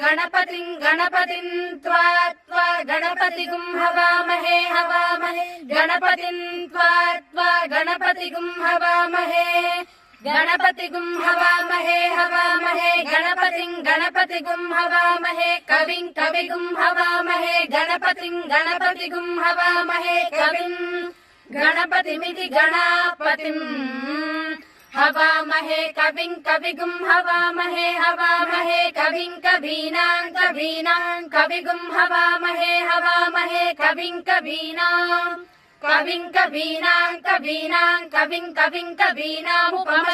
गणपतिं गणपतिं त्वा त्वा गणपतिगुं हवामहे हवामहे गणपतिं त्वा त्वा गणपतिगुं हवामहे गणपतिगुं हवामहे हवामहे गणपतिं गणपतिगुं हवामहे कविं कविगुं हवामहे गणपतिं गणपतिगुं हवामहे कविं गणपतिमिति गणापतिं हवामहे कविं कविगुं हवामहे हवामहे कविं कवीनां कवीनां कविगुं हवामहे हवामहे कविं कवीनां कविं कवीनां कवीनां कविं कवीनामुपम